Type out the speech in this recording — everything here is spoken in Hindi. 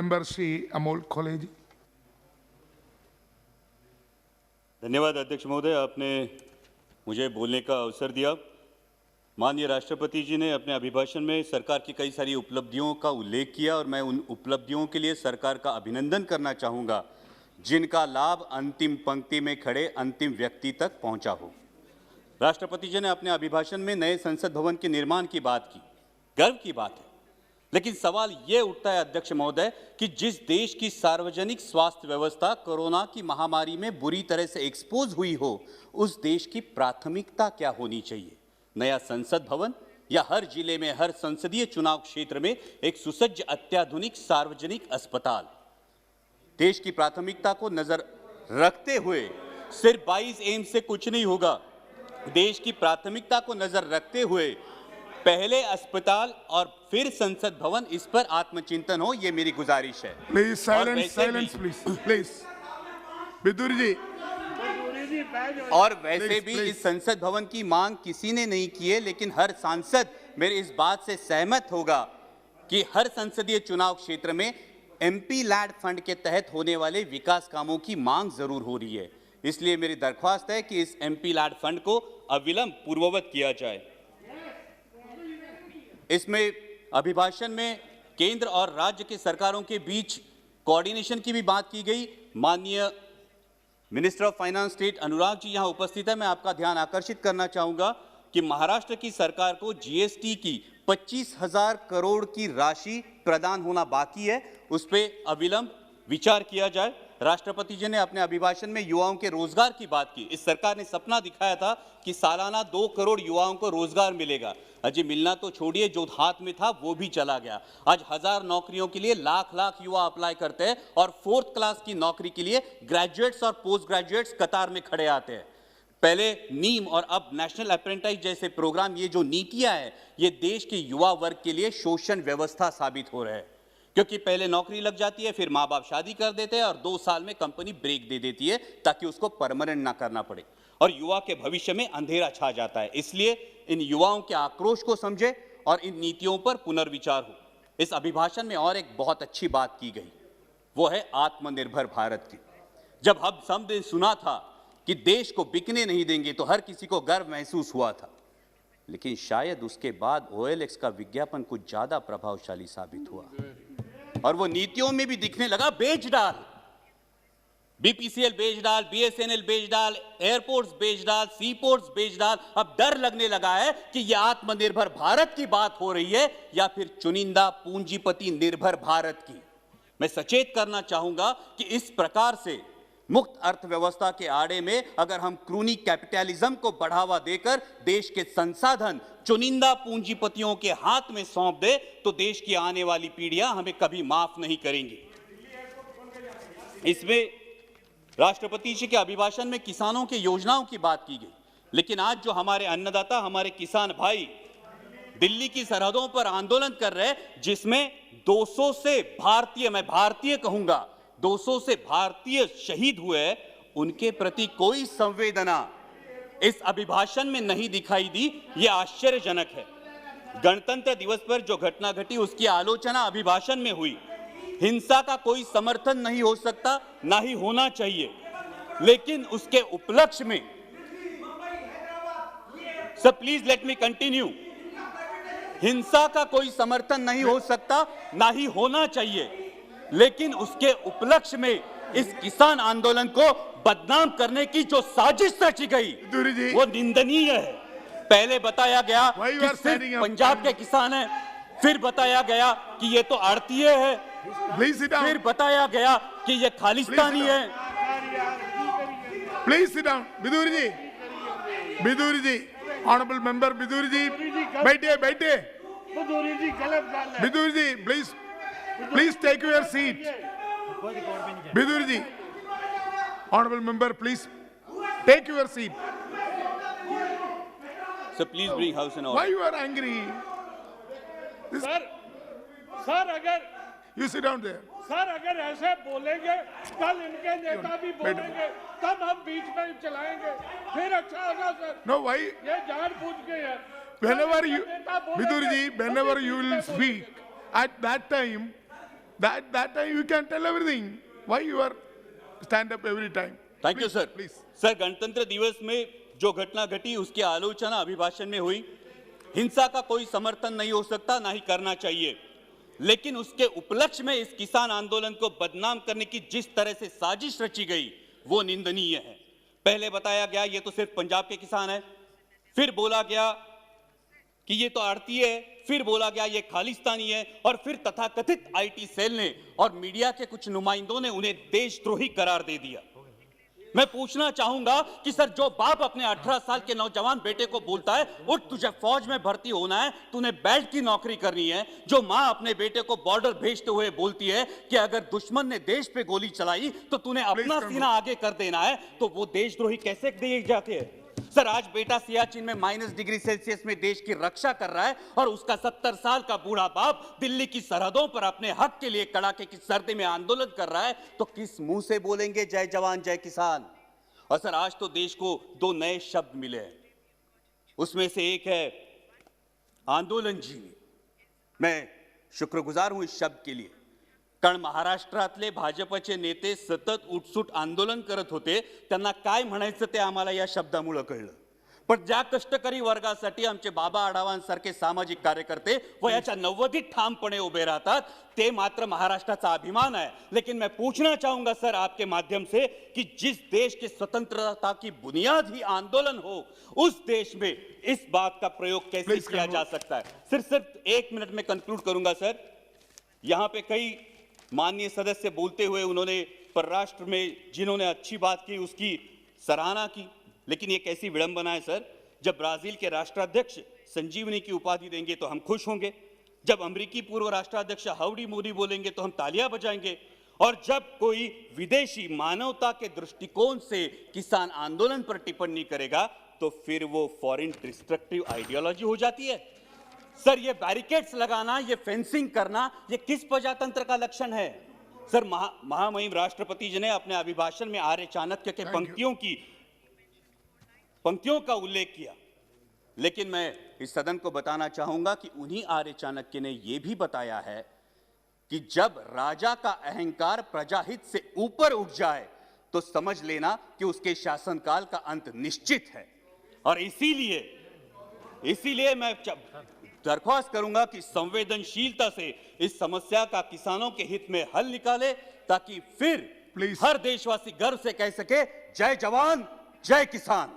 member Shri Amol Kholeji. धन्यवाद अध्यक्ष महोदय, आपने मुझे बोलने का अवसर दिया। माननीय राष्ट्रपति जी ने अपने अभिभाषण में सरकार की कई सारी उपलब्धियों का उल्लेख किया और मैं उन उपलब्धियों के लिए सरकार का अभिनंदन करना चाहूँगा जिनका लाभ अंतिम पंक्ति में खड़े अंतिम व्यक्ति तक पहुँचा हो। राष्ट्रपति जी ने अपने अभिभाषण में नए संसद भवन के निर्माण की बात की, गर्व की बात है, लेकिन सवाल ये उठता है अध्यक्ष महोदय कि जिस देश की सार्वजनिक स्वास्थ्य व्यवस्था कोरोना की महामारी में बुरी तरह से एक्सपोज हुई हो, उस देश की प्राथमिकता क्या होनी चाहिए? नया संसद भवन या हर जिले में हर संसदीय चुनाव क्षेत्र में एक सुसज्ज अत्याधुनिक सार्वजनिक अस्पताल? देश की प्राथमिकता को नजर रखते हुए सिर्फ 22 एम से कुछ नहीं होगा। देश की प्राथमिकता को नजर रखते हुए पहले अस्पताल और फिर संसद भवन, इस पर आत्मचिंतन हो, ये मेरी गुजारिश है। Please silence, please. बिदुर जी। और वैसे भी इस संसद भवन की मांग किसी ने नहीं की है, लेकिन हर सांसद मेरे इस बात से सहमत होगा कि हर संसदीय चुनाव क्षेत्र में एमपी लैड फंड के तहत होने वाले विकास कामों की मांग जरूर हो रही है। इसलिए मेरी दरख्वास्त है कि इस एमपी लैड फंड को अविलंब पूर्ववत किया जाए। इसमें अभिभाषण में केंद्र और राज्य की सरकारों के बीच कोऑर्डिनेशन की भी बात की गई। माननीय minister of finance state Anurag ji यहां उपस्थित है। मैं आपका ध्यान आकर्षित करना चाहूंगा कि महाराष्ट्र की सरकार को जीएसटी की 25,000 करोड़ की राशि प्रदान होना बाकी है, उस पर अविलंब विचार किया जाए। राष्ट्रपति जी ने अपने अभिभाषण में युवाओं के रोजगार की बात की। इस सरकार ने सपना दिखाया था कि सालाना 2 करोड़ युवाओं को रोजगार मिलेगा। अजय मिलना तो छोड़िए, जो हाथ में था वो भी चला गया। आज 1000 नौकरियों के लिए लाख युवा अप्लाई करते हैं और 4th क्लास की नौकरी के लिए ग्रेजुएट्स और पोस्ट ग्रेजुएट्स कतार में खड़े आते हैं। पहले नीम और अब नेशनल अप्रेंटिस जैसे प्रोग्राम, ये जो नीतियां हैं, ये देश के युवा वर्ग के लिए शोषण व्यवस्था साबित हो रहे हैं, क्योंकि पहले नौकरी लग जाती है, फिर माँ बाप शादी कर देते हैं और 2 साल में कंपनी ब्रेक दे देती है ताकि उसको परमानेंट ना करना पड़े और युवा के भविष्य में अंधेरा छा जाता है। इसलिए इन युवाओं के आक्रोश को समझे और इन नीतियों पर पुनर्विचार हो। इस अभिभाषण में और एक बहुत अच्छी बात की गई, वो है आत्मनिर्भर भारत की। जब हम सब ने सुना था कि देश को बिकने नहीं देंगे तो हर किसी को गर्व महसूस हुआ था, लेकिन शायद उसके बाद OLX का विज्ञापन कुछ ज्यादा प्रभावशाली साबित हुआ और वो नीतियों में भी दिखने लगा। बेच डाल, BPCL बेच डाल, BSNL बेच डाल, एयरपोर्ट्स बेच डाल, सीपोर्ट्स बेच डाल। अब डर लगने लगा है कि यह आत्मनिर्भर भारत की बात हो रही है या फिर चुनिंदा पूंजीपति निर्भर भारत की। मैं सचेत करना चाहूंगा कि इस प्रकार से मुक्त अर्थव्यवस्था के आड़े में अगर हम क्रूनी कैपिटलिज्म को बढ़ावा देकर देश के संसाधन चुनिंदा पूंजीपतियों के हाथ में सौंप दे तो देश की आने वाली पीढ़ियां हमें कभी माफ नहीं करेंगी। इसमें राष्ट्रपति जी के अभिभाषण में किसानों की योजनाओं की बात की गई, लेकिन आज जो हमारे अन्नदाता, हमारे किसान भाई दिल्ली की सरहदों पर आंदोलन कर रहे हैं, जिसमें 200 से भारतीय, मैं भारतीय कहूंगा, 200 से भारतीय शहीद हुए, उनके प्रति कोई संवेदना इस अभिभाषण में नहीं दिखाई दी। यह आश्चर्यजनक है। गणतंत्र दिवस पर जो घटना घटी उसकी आलोचना अभिभाषण में हुई। हिंसा का कोई समर्थन नहीं हो सकता, ना ही होना चाहिए, लेकिन उसके उपलक्ष्य में, sir please let me continue, हिंसा का कोई समर्थन नहीं हो सकता, ना ही होना चाहिए, लेकिन उसके उपलक्ष्य में इस किसान आंदोलन को बदनाम करने की जो साजिश रची गई वो निंदनीय है। पहले बताया गया कि सिर्फ पंजाब के किसान हैं, फिर बताया गया कि ये तो आड़तीय है, फिर बताया गया कि ये खालिस्तानी है। Please sit down. Bidur ji, honourable member Bidur ji, बैठिए। Bidur ji please take your seat. Bidur ji, honourable member please take your seat. So please bring house in order. Why you are angry? Sir अगर You sit down there. Sir अगर ऐसे बोलेंगे, कल इनके नेता भी बोलेंगे, तब हम बीच में चलाएंगे, फिर अच्छा होगा सर। No, why? ये जानबूझ के है। Whenever you, Bidur ji, whenever you will speak, at that time, that time you can tell everything. Why you are stand up every time? Thank you Please, sir. Please. Sir, गणतंत्र दिवस में जो घटना घटी उसकी आलोचना अभिभाषण में हुई। हिंसा का कोई समर्थन नहीं हो सकता, ना ही करना चाहिए, लेकिन उसके उपलक्ष्य में इस किसान आंदोलन को बदनाम करने की जिस तरह से साजिश रची गई वो निंदनीय है। पहले बताया गया ये तो सिर्फ पंजाब के किसान है, फिर बोला गया कि ये तो आड़ती है, फिर बोला गया ये खालिस्तानी है, और फिर तथाकथित आईटी सेल ने और मीडिया के कुछ नुमाइंदों ने उन्हें देशद्रोही करार दे दिया। मैं पूछना चाहूंगा कि सर, जो बाप अपने 18 साल के नौजवान बेटे को बोलता है उठ तुझे फौज में भर्ती होना है, तूने बेल्ट की नौकरी करनी है, जो मां अपने बेटे को बॉर्डर भेजते हुए बोलती है कि अगर दुश्मन ने देश पे गोली चलाई तो तूने अपना सीना आगे कर देना है, तो वो देशद्रोही कैसे दिए जाते हैं? सर, आज बेटा सियाचिन में -डिग्री सेल्सियस में देश की रक्षा कर रहा है और उसका 70 साल का बूढ़ा बाप दिल्ली की सरहदों पर अपने हक के लिए कड़ाके की सर्दी में आंदोलन कर रहा है, तो किस मुंह से बोलेंगे जय जवान जय किसान? और सर, आज तो देश को 2 नए शब्द मिले हैं, उसमें से एक है आंदोलन जीवी। मैं शुक्रगुजार हूं इस शब्द के लिए, कारण महाराष्ट्रातले भाजपचे नेते सतत उठसूट आंदोलन करत होते, त्यांना काय म्हणायचं ते आम्हाला या शब्दामुळे कळलं। पण ज्या कष्टकरी वर्गासाठी आमचे बाबा आढावांसारखे सामाजिक कार्यकर्ते वयाच्या 90 ठामपणे उभे राहतात, ते मात्र महाराष्ट्राचा अभिमान है। लेकिन मैं पूछना चाहूंगा सर आपके माध्यम से कि जिस देश की स्वतंत्रता की बुनियाद ही आंदोलन हो, उस देश में इस बात का प्रयोग कैसे किया जा सकता है? सिर्फ 1 मिनट में कंक्लूड करूंगा सर। यहां पे कई माननीय सदस्य बोलते हुए उन्होंने परराष्ट्र में जिन्होंने अच्छी बात की उसकी सराहना की, लेकिन ये कैसी विडंबना है सर, जब ब्राजील के राष्ट्राध्यक्ष संजीवनी की उपाधि देंगे तो हम खुश होंगे, जब अमेरिकी पूर्व राष्ट्राध्यक्ष हाउडी मोदी बोलेंगे तो हम तालियां बजाएंगे, और जब कोई विदेशी मानवता के दृष्टिकोण से किसान आंदोलन पर टिप्पणी करेगा तो फिर वो फॉरेन डिस्ट्रक्टिव आइडियोलॉजी हो जाती है। सर, ये बैरिकेड्स लगाना, ये फेंसिंग करना, ये किस प्रजातंत्र का लक्षण है? सर, महामहिम राष्ट्रपति जी ने अपने अभिभाषण में आर्य चाणक्य के पंक्तियों का उल्लेख किया, लेकिन मैं इस सदन को बताना चाहूंगा कि उन्हीं आर्य चाणक्य ने यह भी बताया है कि जब राजा का अहंकार प्रजाहित से ऊपर उठ जाए तो समझ लेना कि उसके शासनकाल का अंत निश्चित है। और इसीलिए मैं दरख्वास्त करूंगा कि संवेदनशीलता से इस समस्या का किसानों के हित में हल निकाले, ताकि फिर हर देशवासी गर्व से कह सके जय जवान जय किसान।